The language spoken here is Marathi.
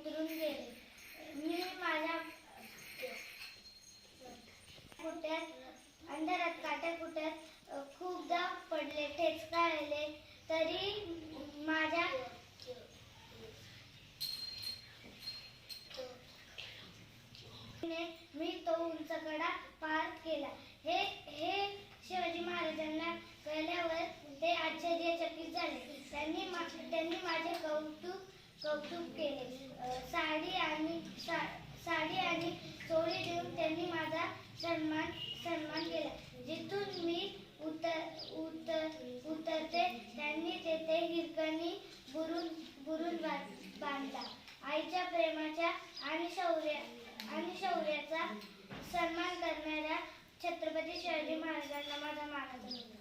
उतरून गेले. मी माझ्या अंधारात काट्याकुट्यात खूपदा पडले, ठेचकाळले, तरी माझ्या मी तो उंच कडा पार केला. हे शिवाजी महाराजांना कळल्यावर ते आश्चर्यचकित झाले. त्यांनी माझे कौतुक केले. साडी आणि चोळी देऊन त्यांनी माझा सन्मान केला. जिथून मी उतरते त्यांनी तेथे हिरकणी बुरून बांधला. आईच्या प्रेमाच्या आणि शौर्याचा सन्मान करणाऱ्या छत्रपती शिवाजी महाराजांना माझा मानाचा